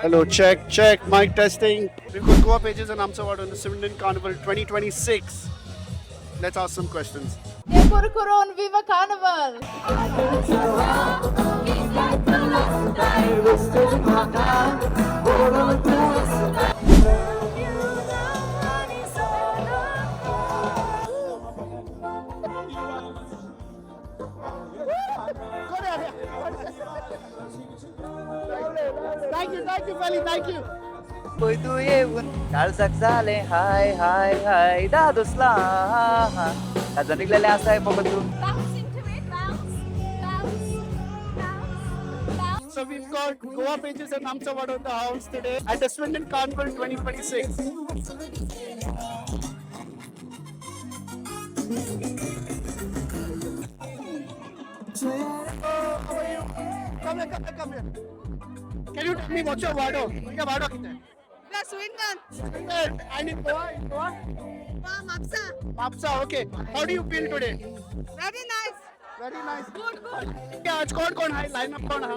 Hello, check, check, mic testing. We've got Goa Pages and Amsawad on the Swindon Carnival 2026. Let's ask some questions. Kurkuron, Viva Carnival! Thank you, Feli, thank you. Pweduyewun kalsak sale hi hi hi dadusla kazanik lele asay pabatu Bounce into it, bounce, bounce, bounce, bounce. So we've got Goa Pages and Amsawad on the house today at the Swindon Carnival 2026. How are you? Come here. Can you tell me what's your Vado? Your Vado कितना है? The Swindon, And in Goa? Mapsa. Mapsa, okay. How do you feel today? Very nice. Very nice. Good, good. क्या आज कौन है? Line up कौन है?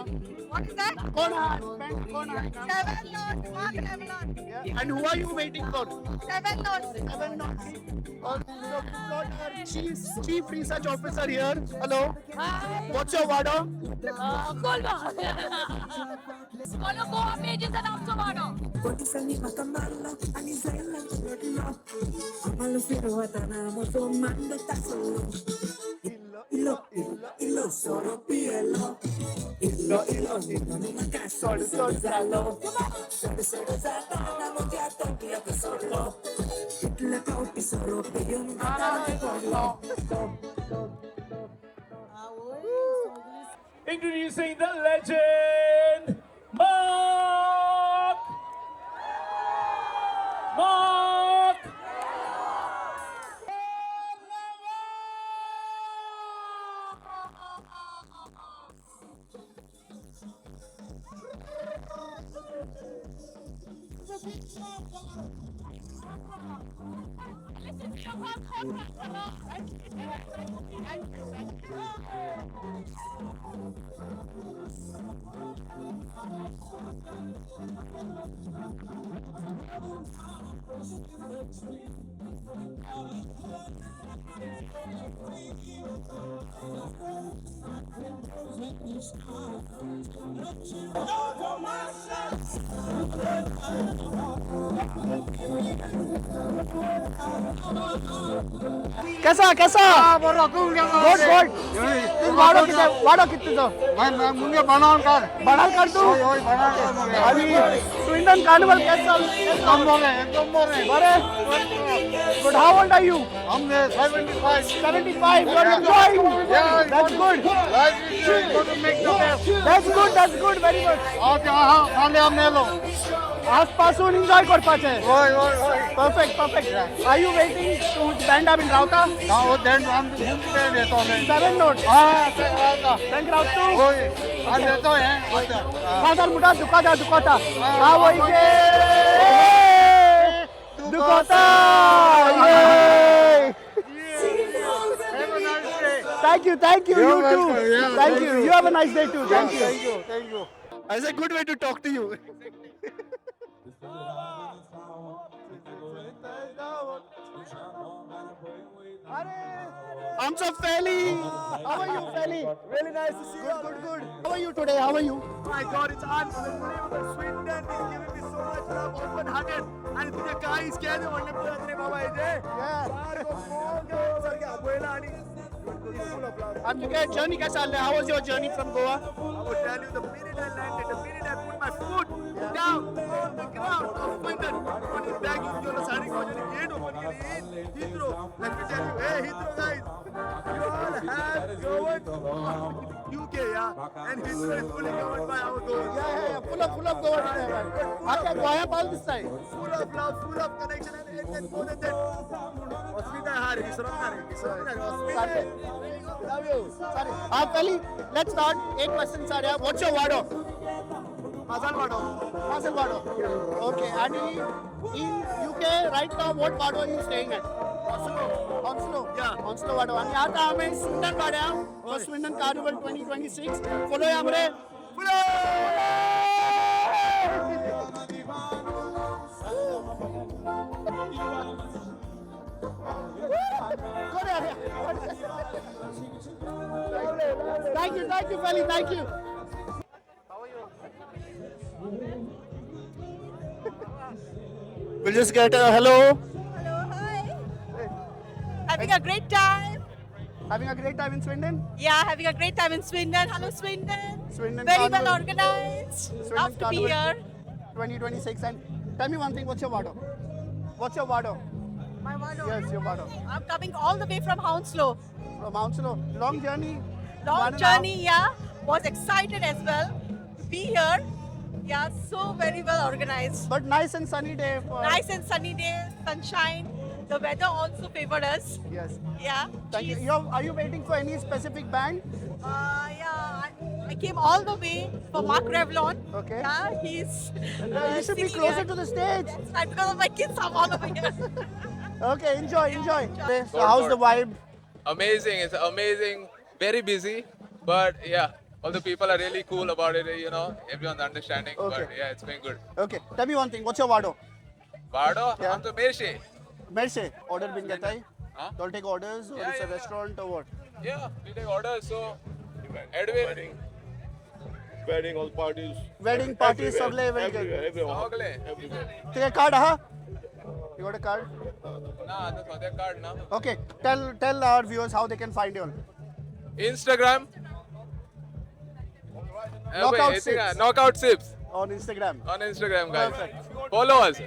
What is that? कौन है? Band कौन है? Seven notes, one seven notes. Yeah. And who are you waiting for? Seven notes. Seven knots. So we've got our chief research officer here. Hello. Hi. What's your Vado? Kolba. Follow Goa Pages and Amsawad. Introducing the legend, Mark. Mark. कैसा गोड वाडो कितने तो मुंगे बनाओ कर बड़ा कर तू ओय बना कर अभी स्विंडन कार्निवल कैसा एकदम बोले अरे good how old are you हमने 75 75 you are enjoying that's good that's good very good आज यहाँ खाली हमने लो आसपासून एन्जॉय करपाचे ओय perfect are you waiting to stand up in Rauta ना वो देन हम घूमते रहते हैं seven notes हाँ सही thank you too ओय आज रहते हैं फादर मुटा दुखाता हाँ वही के दुखाता Thank you you too thank you you have a nice day too thank you that's a good way to talk to you I'm so Feli. How are you, Feli? Really nice to see you. Good. How are you today? How are you? Oh my God, it's unbelievable. Swindon is giving me so much love, open-hearted. And तुझे काय इसके आने वाले पर अपने बाबा इधे. Yeah. यार को कौन के सर क्या बोला आनी. Full of love. And your journey कैसा रहा? How was your journey from Goa? I will tell you the minute I landed, the minute I put my foot down on the ground of Swindon, on his back, you know, starting on the gate open in Heathrow. Let me tell you, hey Heathrow guys, you all have Goan UK, yeah, and Heathrow is fully covered by our Goan. Yeah. Full of Goa today, man. How can Goa all this time? Full of love, full of connection, and more than that, hospital har Sorry. Love you. Sorry. Feli, let's start. एक question सारे. What's your Vado? Mazal Vado. Okay. And in UK right now, what Vado are you staying at? Onslow. Yeah. Onslow Vado. आणि आता आम्ही Swindon वाड्या for Swindon Carnival 2026. Follow या हमरे. Thank you, Feli. Thank you. We'll just get a hello. Hello, hi. Having a great time. Having a great time in Swindon? Yeah, having a great time in Swindon. Hello, Swindon. Swindon Very Carnival. well organized. Swindon Love to be Carnival here. 2026. And tell me one thing, what's your motto? What's your motto? My motto. Yes, your motto. I'm coming all the way from Hounslow. From Hounslow. Long journey? Long 1.5 journey, yeah. Was excited as well to be here. Yeah, so very well organized. But nice and sunny day. For, Nice and sunny day, sunshine. The weather also favored us. Yes. Yeah. Thank you. cheese. Are you waiting for any specific band? Yeah, I came all the way for Mark Revlon. Okay. Yeah, he's. You should be singing closer here. to the stage. That's right, because of my kids, I'm all over here. Okay, enjoy. enjoy. So how's the vibe? Amazing. It's amazing. Very busy, but yeah, all the people are really cool about it. You know, everyone's understanding. Okay. But yeah, it's been good. Okay, tell me one thing. What's your motto? Bardo, Yeah. I'm the Mershi. मेरे से order bin gata hai? Huh? Don't take orders or Yeah, it's a yeah, yeah. restaurant or what? Yeah, we take orders. So, Edwin, Wedding, all parties. Wedding parties सब ले very good. Everywhere. Ogle. Take a card, huh? You got a card? Nah, that's not their card now. Okay, tell our viewers how they can find you. Instagram. Knockout wait, Sips. Knockout Sips On Instagram. on Instagram, guys. Perfect. Follow us.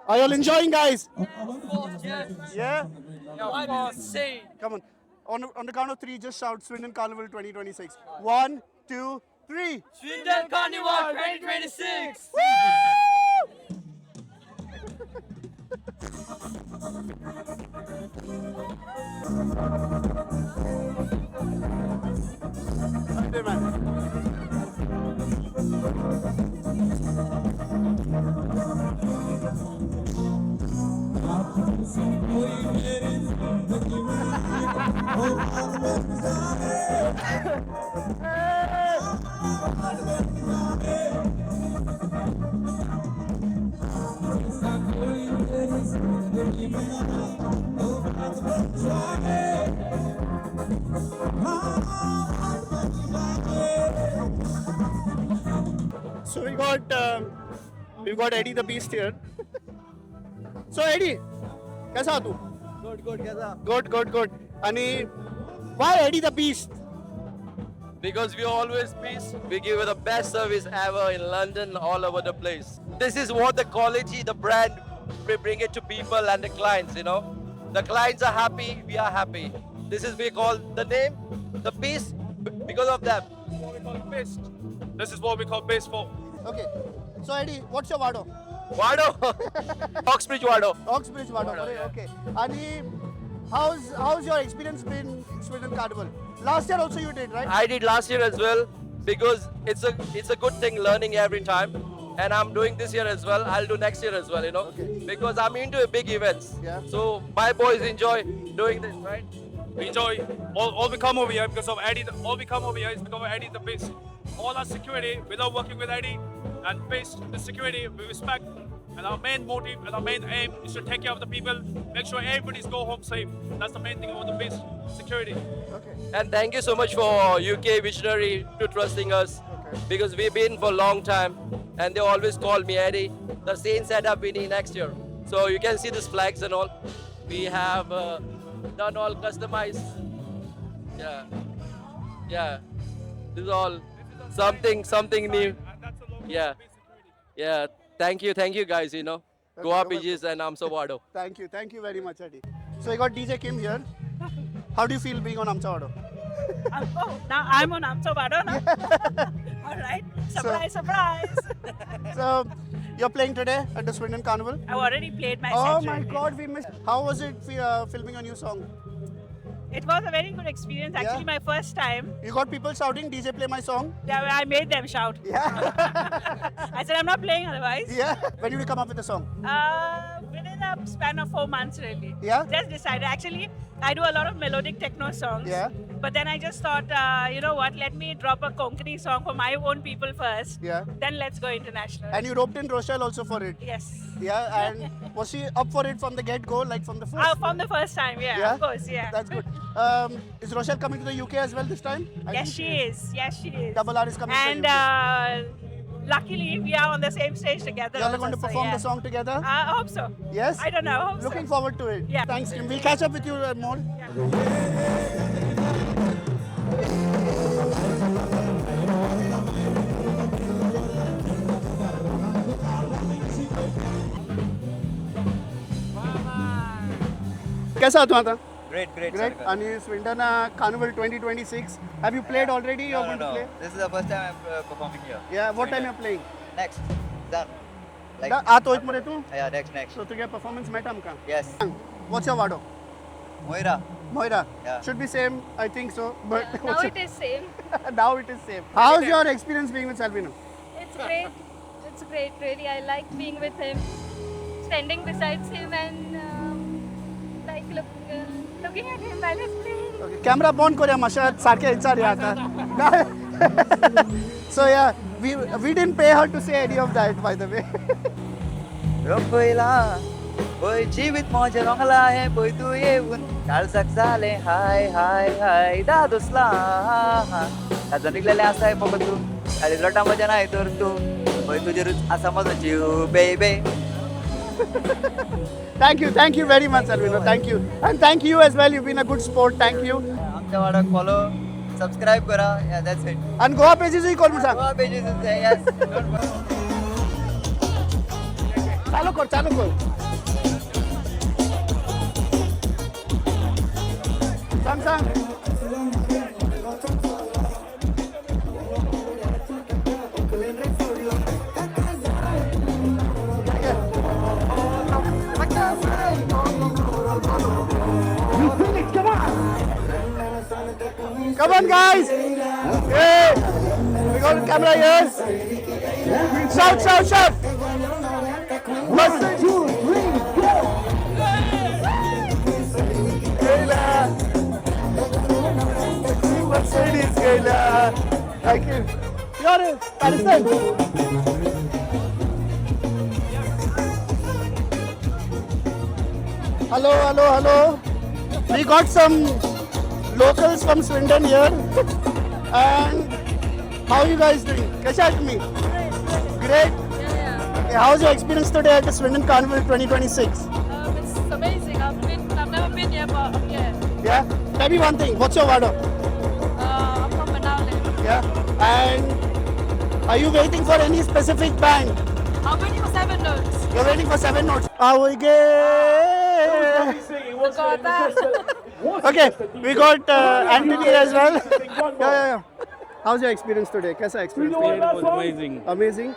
Are you all enjoying, guys? Yeah? Come on. On the count of three, just shout Swindon Carnival 2026. 1, 2, 3. Swindon Carnival 2026! Hey, man. So we've got Eddie the Beast here. So Eddie, कैसा तू? Good, कैसा? Good. आणि why Eddie the Beast? Because we always peace. We give you the best service ever in London, all over the place. This is what the quality, the brand, we bring it to people and the clients, you know. The clients are happy, we are happy. This is we call the name, the peace, because of them. What we call best. This is what we call best for. Okay. So Eddie, what's your Vado? Wado! Oxbridge Wado. Oxbridge Vado. Okay. आणि how's your experience been in Swindon Carnival? Last year also you did, right? I did last year as well because it's a good thing learning every time. And I'm doing this year as well. I'll do next year as well, you know. Okay. Because I'm into big events. Yeah. So my boys enjoy doing this, right? We enjoy. All we come over here because of Eddie. All we come over here is because of Eddie the Beast. All our security, we love working with Eddie. And Beast, the security, we respect. And our main motive and our main aim is to take care of the people, make sure everybody's go home safe. That's the main thing about the Beast, security. Okay. And thank you so much for UK Visionary to trusting us. Okay. Because we've been for a long time. And they always call me Eddie. The same setup we need next year. So you can see these flags and all. We have done all customized. Yeah. This is all something new. And that's the logo Yeah. of the Beast security. Yeah. Thank you guys, you know. Goa Okay, Beaches and Amsa Wado. Thank you very much, Eddie. So you got DJ Kim here. How do you feel being on Amsa Vado? Oh, now I'm on Amsterdam now. All right. Surprise. So you're playing today at the Swindon Carnival. I've already played my Oh set. my God, we missed. How was it filming a new song? It was a very good experience. Actually, my first time. You got people shouting, DJ play my song? Yeah, I made them shout. Yeah. I said, I'm not playing otherwise. Yeah. When did you come up with the song? Within a span of 4 months, really. Yeah? Just decided. Actually, I do a lot of melodic techno songs. Yeah. But then I just thought, you know what, let me drop a Konkani song for my own people first. Yeah. Then let's go international. And you roped in Rochelle also for it. Yes. Yeah, and was she up for it from the get-go, like from the first? From the first time, yeah, of course, yeah. That's good. Is Rochelle coming to the UK as well this time? Yes, she is. Yes, she is. Double R is coming and, to the UK. luckily, we are on the same stage together. You all are also, going to so, perform yeah. the song together? I hope so. Yes? I don't know. I hope Looking so. forward to it. Yeah. Thanks, Kim. We'll catch up with you more. कैसा था था? Great, great. Great. Sarkar. And Swindon Carnival 2026. Have you played already? You're going to play? This is the first time I'm performing here. Yeah. What time you're playing? Next. Done. Like, आता होत मरे तू? yeah, next. So तुझ्या performance met आमका. Yes. What's your vado? Moira. Moira. Yeah. Should be same, I think so. But Now what's it is same. now it is same. How's your experience being with Salvino? It's great. It's great, really. I like being with him, standing besides him, and looking at him while he's playing. Okay. Camera bond करूया माशा सारखे इच्छा आता. So yeah, we didn't pay her to say any of that, by the way. Rokoila. Boy, जीवित मौज रंगला है boy तू ये उन काल सकसाले हाय हाय हाय दादुसला काजून निघलेले असा आहे बघ तू आणि लोटा मजा नाही तर तू boy तुझे रुच असा मजा जीव baby. Thank you very much, Salvino. Thank you. And thank you as well. You've been a good sport. Thank you. आमच्या वाड्याक follow, subscribe करा. Yeah, that's it. And Goa pages he call सांग. Goa pages is there, yes. Don't worry. चालू कर. सांग. Come on, guys! Hey! We got a camera here. Shout! One, two, three, go! Kayla! Mercedes, Kayla! Thank you. You're a Palestine. Hello. We got some locals from Swindon here. And how are you guys doing? कैसे are you? Great. Okay, how's your experience today at the Swindon Carnival 2026? It's amazing. I've never been here, but I'm here. Yeah. Tell me one thing. What's your vado? I'm from Manali. Yeah. And are you waiting for any specific band? I'm waiting for 7 notes. You're waiting for 7 notes. Okay, we got Anthony as well. Yeah. How's your experience today? कैसा experience? It was amazing. Amazing.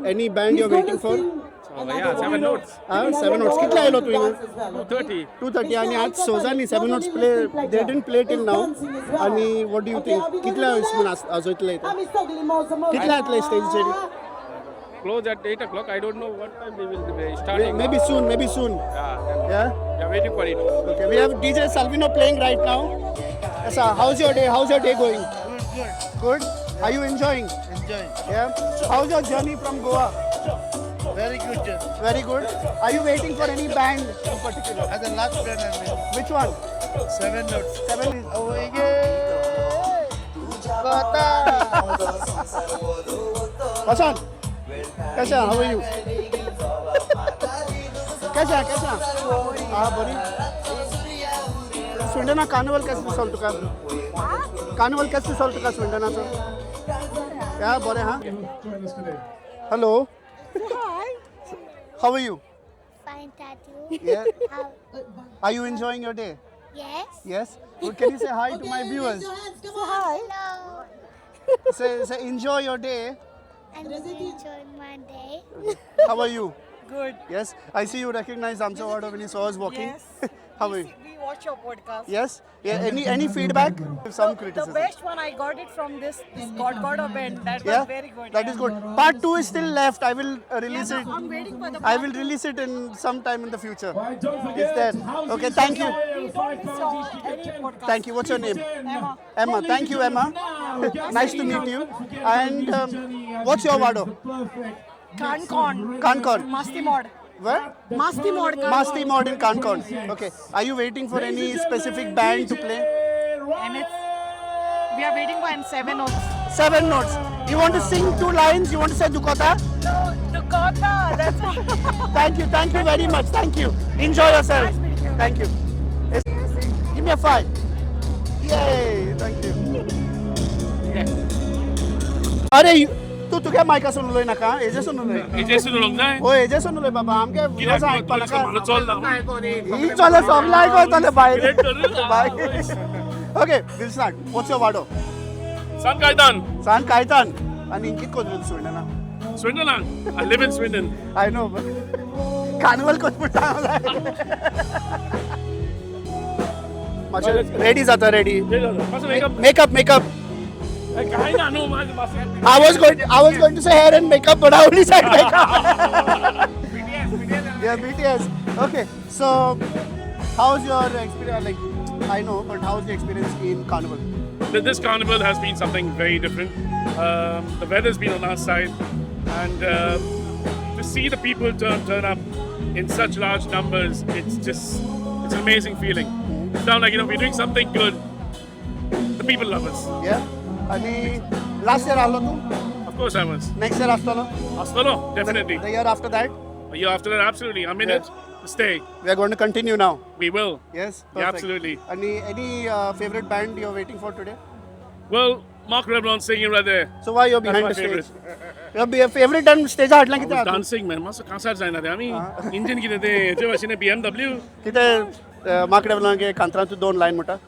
Any band you're waiting for? Yeah, 7 notes. 7 notes. कितला आलो तू इने? 230. 230 आणि आज Surjani 7 notes play. They didn't play till now. आणि what do you think? कितला spoon आज इतला इथं? कितला इतला stage cherry? Close at 8 o'clock. I don't know what time they will be starting. Maybe soon. Yeah. We are waiting for it. Okay, we have DJ Salvino playing right now. Esa, how's your day? How's your day going? Good. Are you enjoying? Yeah. How's your journey from Goa? Very good journey. Very good. Are you waiting for any band in particular? As a last friend I'm with. Which one? 7 notes. 7 is. Oh, Pashan, कैसा? How are you? कैसा? बरी. Swindon carnival कैसे solve तुका? Carnival कैसे solve तुका स्विंडनाचं? क्या बरे हाँ? Hello. Hi. How are you? Fine, Tatu. Yeah. How? Are you enjoying your day? Yes. Yes. Well, can you say hi to my viewers? Hello. Say enjoy your day. I'm enjoying my day. How are you? Good. Yes. I see you recognize Amsa Wada when you saw us walking. Yes. How are you? We watch your podcast. Yes. Yeah. Any feedback? Some The criticism. best one I got it from this God of Ben. That Yeah. was very good. That is good. Part 2 is still left. I will release Yeah, it. no, I'm waiting for the I part will two. release it in some time in the future. It's there. Okay. Thank you. Please don't miss any podcast. Thank you. What's your name? Emma. Emma. Thank you, Emma. Nice to meet you. And what's your Vado? Kankon. Masti Mod. Where? Masti Mod. Masti Mod in Kankon. Okay. Are you waiting for any specific band to play? And we are waiting for 7 notes. 7 notes. You want to sing 2 lines? You want to say Dukota? No, Dakota. That's it. Thank you very much. Thank you. Enjoy yourself. Thank you. Give me a 5. Yay! Thank you. अरे तू क्या मायका सुनलोय नाका एजे सुनलोय एजे सुनलोय ना ओ एजे सुनलोय बाबा आमके videos ऐकपा नाका चल ही चला सगळा कोताले bye bye okay will start what's your वाडो सान कायतान आणि इंकित कोण सुनना Swindon. I live in Swindon. I know carnival कोण पुटा माझा रेडी जाता रेडी मेकअप काय ना no I was going to say hair and makeup, but I only said makeup. Yeah, BTS. Okay, so how's your experience? Like, I know, but how's the experience in Carnival? This carnival has been something very different. The weather's been on our side, and to see the people turn up in such large numbers, it's an amazing feeling. It's sound like we're doing something good. The people love us. Yeah. आणि last year आलो तू? Of course I was. Next year असतो? Astolo, definitely. The year after that? A year after that, absolutely. I'm in it to stay. We are going to continue now. We will. Yes. Yeah, absolutely. Any favorite band you're waiting for today? Well, Mark Revlon singing right there. So why you're behind the That's my stage? Your favorite and stage हाटला I किती was dancing, man. Must concert जायना ते आम्ही. Engine किती ते जे वाशिने BMW. किती माकडे बोलला की कांतरांतू 2 line मोठा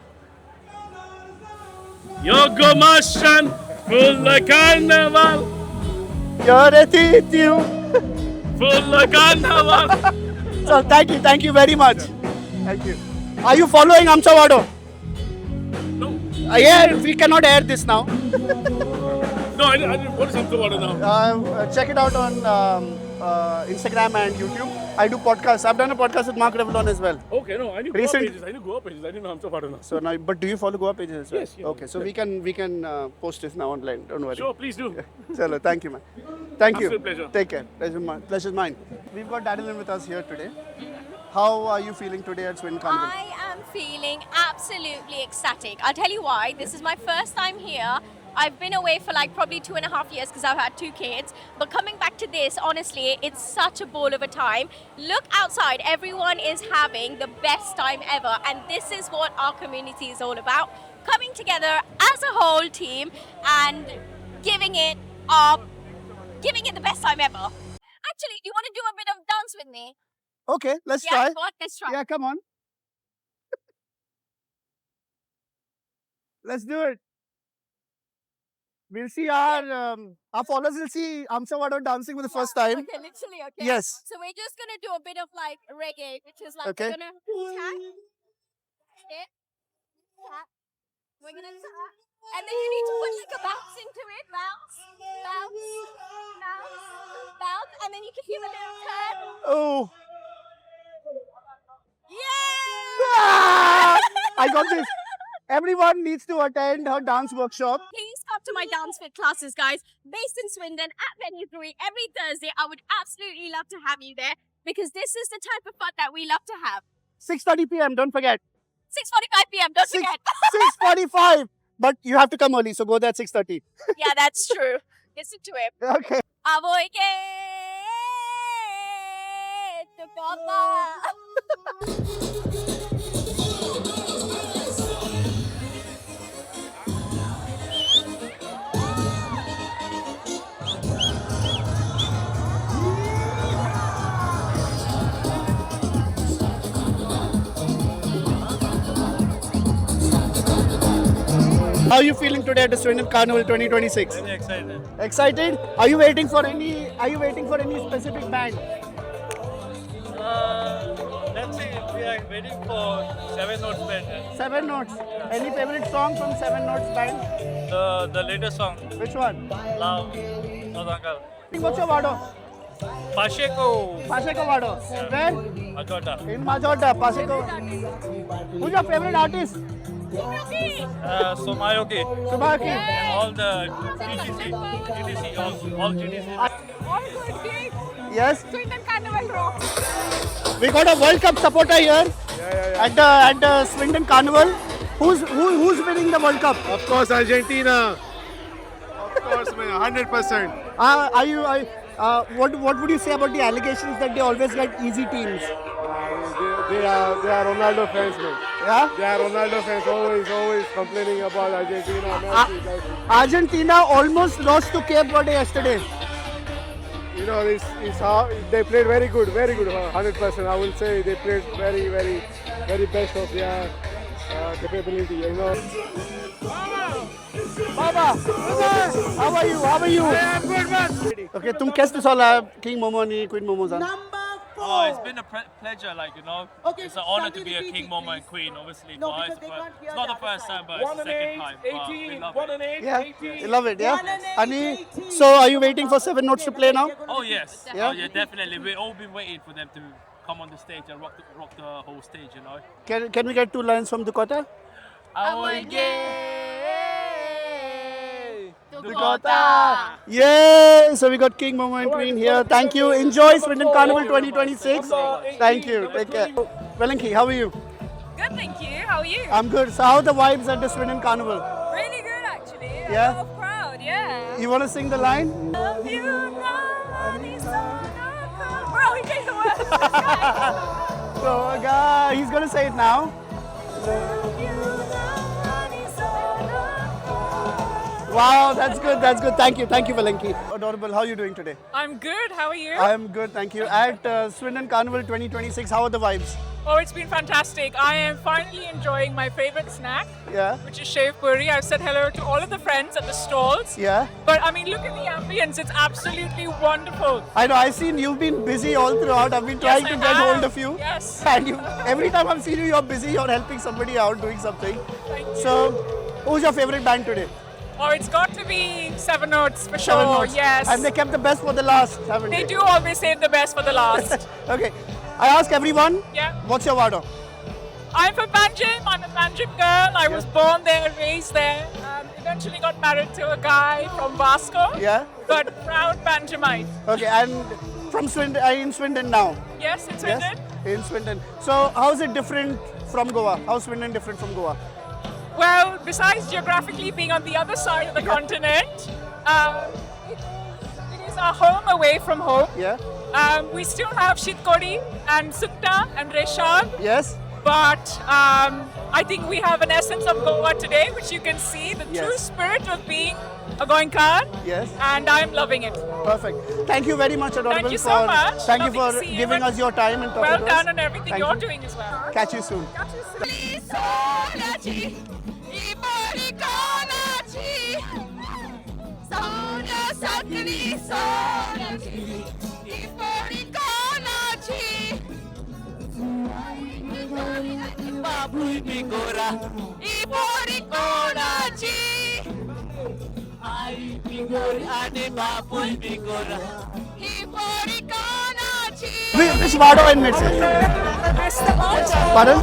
Yogo Mashan, full of carnival. You're a titio. Full of carnival. So thank you very much. Thank you. Are you following Amsa Vado? No. Yeah, we cannot air this now. No, I didn't. What is Amsa Vado now? Check it out on Instagram and YouTube. I do podcasts. I've done a podcast with Mark Revlon as well. Okay, no, I knew Goa pages. I knew Goa pages. I didn't know Amsa Vado now. So now, but do you follow Goa pages as well? Yes, yes. Okay, so we can post this now online. Don't worry. Sure, please do. Chalo, thank you, man. Thank you. Absolute pleasure. Take care. Pleasure's mine. We've got Dadelin with us here today. How are you feeling today at Swindon Carnival? I am feeling absolutely ecstatic. I'll tell you why. This is my first time here. I've been away for like probably 2.5 years because I've had 2 kids. But coming back to this, honestly, it's such a ball of a time. Look outside. Everyone is having the best time ever. And this is what our community is all about. Coming together as a whole team and giving it the best time ever. Actually, do you want to do a bit of dance with me? Okay, let's Yeah, try. go on, let's try. Yeah, come on. Let's do it. We'll see our followers will see Amsa Vado dancing for the first time. Okay, literally, okay. Yes. So we're just gonna do a bit of like reggae, which is like Okay. we're gonna tap, hit, tap, we're gonna tap, and then you need to put like a bounce into it, bounce, bounce, bounce, bounce, and then you can give a little turn. Oh, Yeah! I got this. Everyone needs to attend her dance workshop. Please come to my dance fit classes, guys. Based in Swindon at Venue 3 every Thursday. I would absolutely love to have you there because this is the type of fun that we love to have. 6:30 p.m. Don't forget. 6:45 p.m. Don't forget. 6:45. But you have to come early, so go there at 6:30. Yeah, that's true. Listen to him. Okay. Avoy ke tu kota. How are you feeling today at the Swindon Carnival 2026? Very excited. Excited? Are you waiting for any specific band? Let's see. We like waiting for 7 Notes Band. Seven Notes. Any favorite song from Seven Notes Band? The latest song, Which one? Love, Sodakal. What's your Vado? Pacheco, Pacheco Vado. Where? Majota. In Majota, Pacheco. Who's your favorite artist? Somayoki. Subhaki. And all the GTC, all GTC. Yes. Swindon Carnival rocks. We got a World Cup supporter here at the Swindon Carnival. Who's winning the World Cup? Of course, Argentina. Of course, man, 100%. What would you say about the allegations that they always get easy teams? They are Ronaldo fans, man. Yeah. They are Ronaldo fans. Always complaining about Argentina. Argentina almost lost to Cape Verde yesterday. You know, it's how they played very good, 100%. I will say they played very best of their capability. You know. Baba, how are you? I am good, man. Okay, तुम कैसे साला King Momo and Queen Momo जान? Oh, it's been a pleasure, like, you know. It's an honor to be a King, Momo, and Queen, obviously. For us, it's not the first time, but it's the second time. But we love it. Yeah, you love it, yeah. Ani, so are you waiting for Seven Notes to play now? Oh, yes. Yeah? Oh, yeah, definitely. We've all been waiting for them to come on the stage and rock the whole stage, you know. Can we get 2 lines from Dakota? Dakota! Yay! So we got King Momo and Queen here. Thank you. Enjoy Swindon Carnival 2026. Thank you. Take care. Velanki, how are you? Good, thank you. How are you? I'm good. So how are the vibes at the Swindon Carnival? Really good, actually. Yeah? A lot of crowd, yeah. You want to sing the line? Love you, Nani Sonaka. Bro, he changed the words. So, guy, he's going to say it now. Love you, Nani Sonaka. Wow, that's good. That's good. Thank you, Velanki. Adorable. How are you doing today? I'm good. How are you? I am good, thank you. At Swindon Carnival 2026, how are the vibes? Oh, it's been fantastic. I am finally enjoying my favorite snack, Yeah, which is Shave Puri. I've said hello to all of the friends at the stalls. yeah. But I mean, look at the ambience. It's absolutely wonderful. I know. I've seen you've been busy all throughout. I've been trying Yes, to I get have. hold of you. Yes. And you, every time I've seen you, you're busy. You're helping somebody out, doing something. Thank you. So, who's your favorite band today? Oh, it's got to be Seven Notes for Seven sure. Notes. Yes. And they kept the best for the last, haven't They do always save the best for the last. Okay. I ask everyone, Yeah. what's your Vado? I'm from Panjim. I'm a Panjim girl. I was born there, raised there. Eventually got married to a guy from Vasco. Yeah. But proud Panjimite. Okay. And from Swindon, in Swindon now. Yes, it's Swindon. Yes. In Swindon. So, how's it different from Goa? How's Swindon different from Goa? Well, besides geographically being on the other side of the continent, it is our home away from home. Yeah. We still have Shitkodi and Sukta and Reshab. Yes. But I think we have an essence of Goa today, which you can see, the Yes. true spirit of being a Goenkan. Yes. And I'm loving it. Perfect. Thank you very much, Adorable. Thank you so much. Thank you Lovely for to see you giving and us your time and talking Well to us. done on everything Thank you're you. doing as well. Catch you soon. Which Vado and Mitzi? Pardon?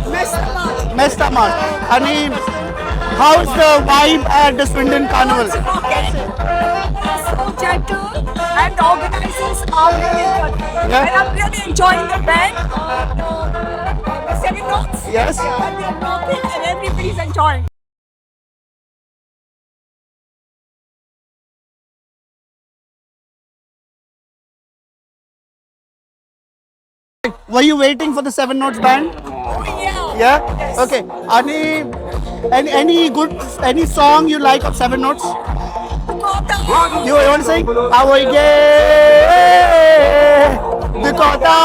Mesta Mart. And how's the vibe at the Swindon Carnival? So gentle and organizers are really good. Yeah. And I'm really enjoying the band. Seven Notes. Yes. And they're rocking and everybody's enjoying. Were you waiting for the Seven Notes band? Oh, yeah. Yeah? Yes. Okay. Any song you like of Seven Notes? You want to sing? Dakota.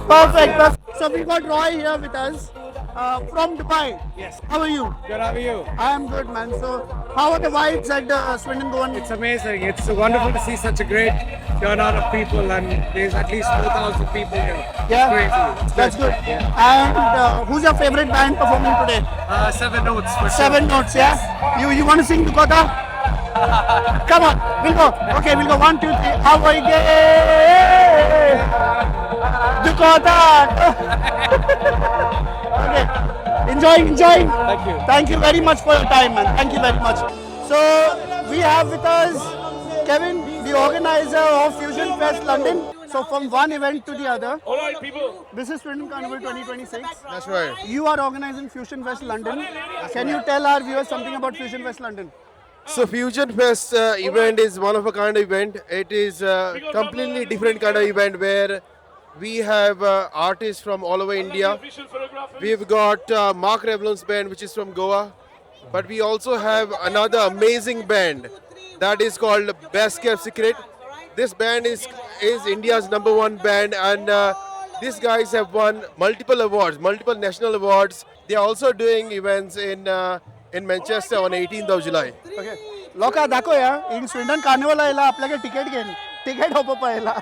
Perfect. So we got Roy here with us. from Dubai. Yes. How are you? Good, how are you? I am good, man. So, how are the vibes at Swindon Goan? It's amazing. It's wonderful to see such a great turnout of people, and there's at least 4,000 people here. Yeah, Crazy. It's that's good. Yeah. And who's your favorite band performing today? 7 Notes for Seven Notes, yeah? You want to sing Dakota? Come on, we'll go. Okay, we'll go. 1, 2, 3. How are you? Dakota. Okay. Enjoying. Thank you. Thank you very much for your time, man. Thank you very much. So, we have with us Kevin, the organizer of Fusion Fest London. So, from one event to the other. All right, people. This is Swindon Carnival 2026. That's right. You are organizing Fusion Fest London. Can you tell our viewers something about Fusion Fest London? So Fusion Fest event is one of a kind of event. It is a completely different kind of event where we have artists from all over India. We've got Mark Revlon's band, which is from Goa, but we also have another amazing band that is called Best Kept Secret. This band is India's #1 band, and these guys have won multiple awards, multiple national awards. They are also doing events in Manchester on 18th of July. Okay. लोका दाखव या in Swindon Carnival आयला आपल्याला ticket घेन. Ticket hope Payla.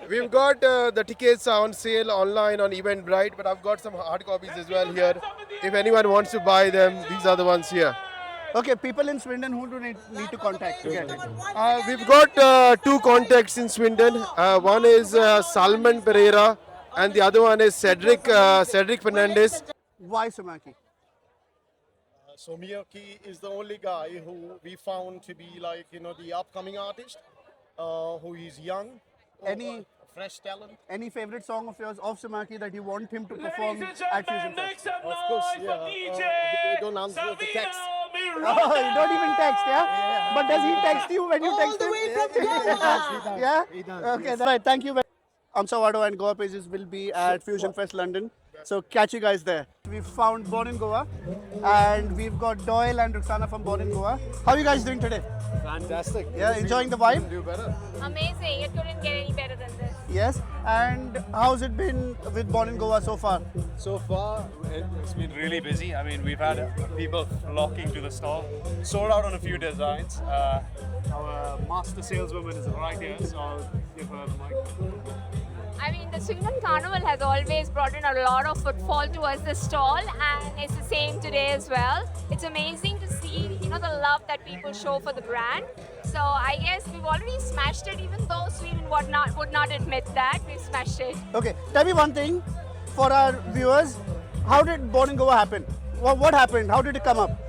We've got the tickets are on sale online on Eventbrite, but I've got some hard copies as well here. If anyone wants to buy them, these are the ones here. Okay, people in Swindon who do need to contact to get it. We've got 2 contacts in Swindon. One is Salman Pereira, and the other one is Cedric Fernandez. Why Sumaki? So Miyaki is the only guy who we found to be like, the upcoming artist, who is young, Any fresh talent. Any favorite song of yours of Sumaki that you want him to perform at Fusion Fest? Of course, yeah. We don't answer the text. Oh, you don't even text, yeah? But does he text you when you text him? Yeah? He does. Okay, that's right. Thank you. Amsawado and Goa Pages will be at Fusion Fest London. So catch you guys there. We've found Born in Goa, and we've got Doyle and Ruxana from Born in Goa. How are you guys doing today? Fantastic. Yeah, enjoying the vibe? Do better. Amazing. It couldn't get any better than this. Yes. And how's it been with Born in Goa so far? So far, it's been really busy. I mean, we've had people flocking to the stall. Sold out on a few designs. Our master saleswoman is right here, so I'll give her the mic. I mean, the Swindon Carnival has always brought in a lot of footfall towards the stall, and it's the same today as well. It's amazing to see, the love that people show for the brand. So I guess we've already smashed it, even though Sweden would not admit that. We've smashed it. Okay, tell me one thing for our viewers. How did Born in Goa happen? What happened? How did it come up?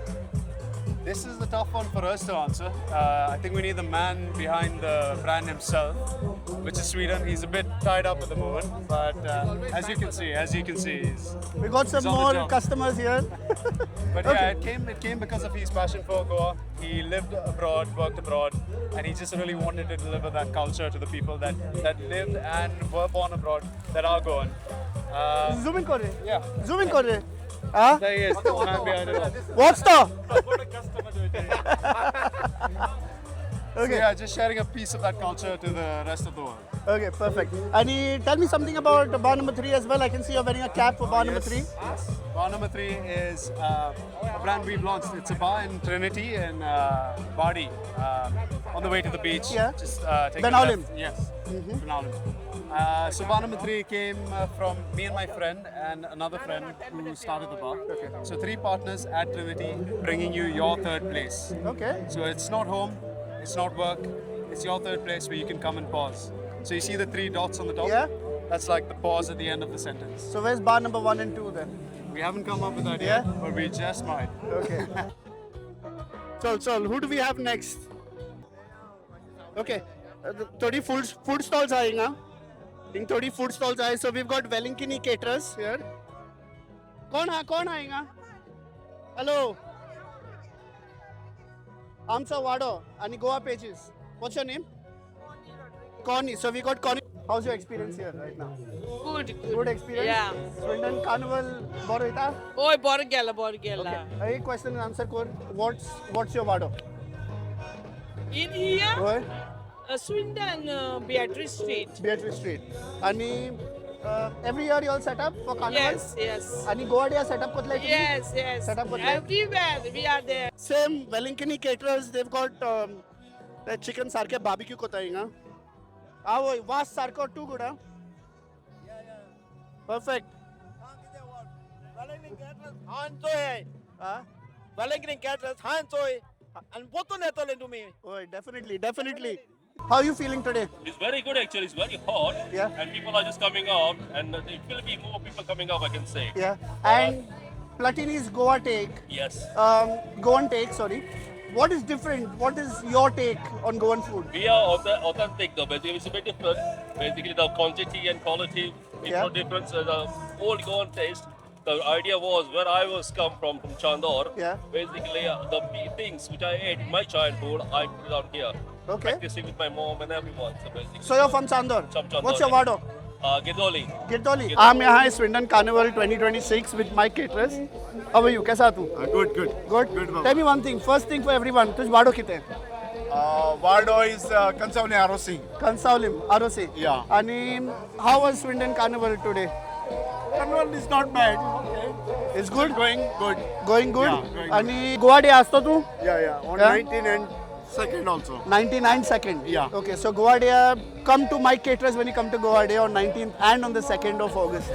This is the tough one for us to answer. I think we need the man behind the brand himself, which is Sweden. He's a bit tied up at the moment, but as you can see, we got some more customers here. But Okay. yeah, it came because of his passion for Goa. He lived abroad, worked abroad, and he just really wanted to deliver that culture to the people that lived and were born abroad, that are Goan. Zoom in kore. Yeah. Zoom in kore. Huh? There he is, the man behind it all. What's the? So yeah, just sharing a piece of that culture to the rest of the world. Okay, perfect. And tell me something about bar number 3 as well. I can see you're wearing a cap for bar number 3. Yes. Bar number 3 is a brand we've launched. It's a bar in Trinity in Badi, on the way to the beach. Yeah. Just take Ben a Olim. left. Yes, Ben Olim. So bar number 3 came from me and my friend and another friend who started the bar. Okay. So 3 partners at Trinity, bringing you your third place. Okay. So it's not home, it's not work, it's your third place where you can come and pause. So you see the 3 dots on the top? Yeah. That's like the pause at the end of the sentence. So where's bar number 1 and 2 then? We haven't come up with that Yeah? yet, but we just might. Okay. So who do we have next? Okay. 30 food stalls आएगा. In 30 food stalls आए. So we've got Velinkini caterers here. कौन आएगा? Hello. Amsa Wado and Goa Pages. What's your name? Connie. So we got Connie. How's your experience here right now? Good experience? Yeah. Swindon Carnival boro ita? Oh, bora gela. Okay. A question and answer code. What's your Wado? In here, What? Swindon, Beatrice Street. Beatrice Street. आणि Every year you all set up for carnival? Yes, yes. And Goa Day set up kotla Yes, yes. Set up kotla? Everywhere we are there. Same Wellington caterers, they've got that chicken sarke barbecue kota inga. Was sarko too good, huh? Perfect. Wellington caterers, Hansoy, and Boto Nettle to me. Oh, definitely, definitely. How are you feeling today? It's very good actually. It's very hot. Yeah. And people are just coming out, and there will be more people coming up, I can say. Yeah. And Platini's Goa take. Yes. Goan take, sorry. What is different? What is your take on Goan food? We are authentic though, but it's a bit different. Basically, the quantity and quality is Yeah. no difference. The old Goan taste. The idea was where I was come from Chandor. Yeah. Basically, the things which I ate in my childhood, I put on here. Okay. Practicing with my mom and everyone. So basically. So you're from Chandor? From Chandor, What's your yeah. wado? Girdoli. Girdoli. I'm here at Swindon Carnival 2026 with my caterers. How are you? कैसा तू? Good, good. Good. Tell me one thing. First thing for everyone. तुझ वाडो कितने? Wardo is Kansavne Arosi. Kansaulim, ROC. Yeah. And how was Swindon Carnival today? Carnival is not bad. It's good? Going good. Going good? Yeah, going And Goa Day असतो तू? Yeah. On Yeah? 19 and 2nd also. 99 second. Yeah. Okay, so Goa Day, come to my caterers when you come to Goa Day on 19th and on the 2nd of August.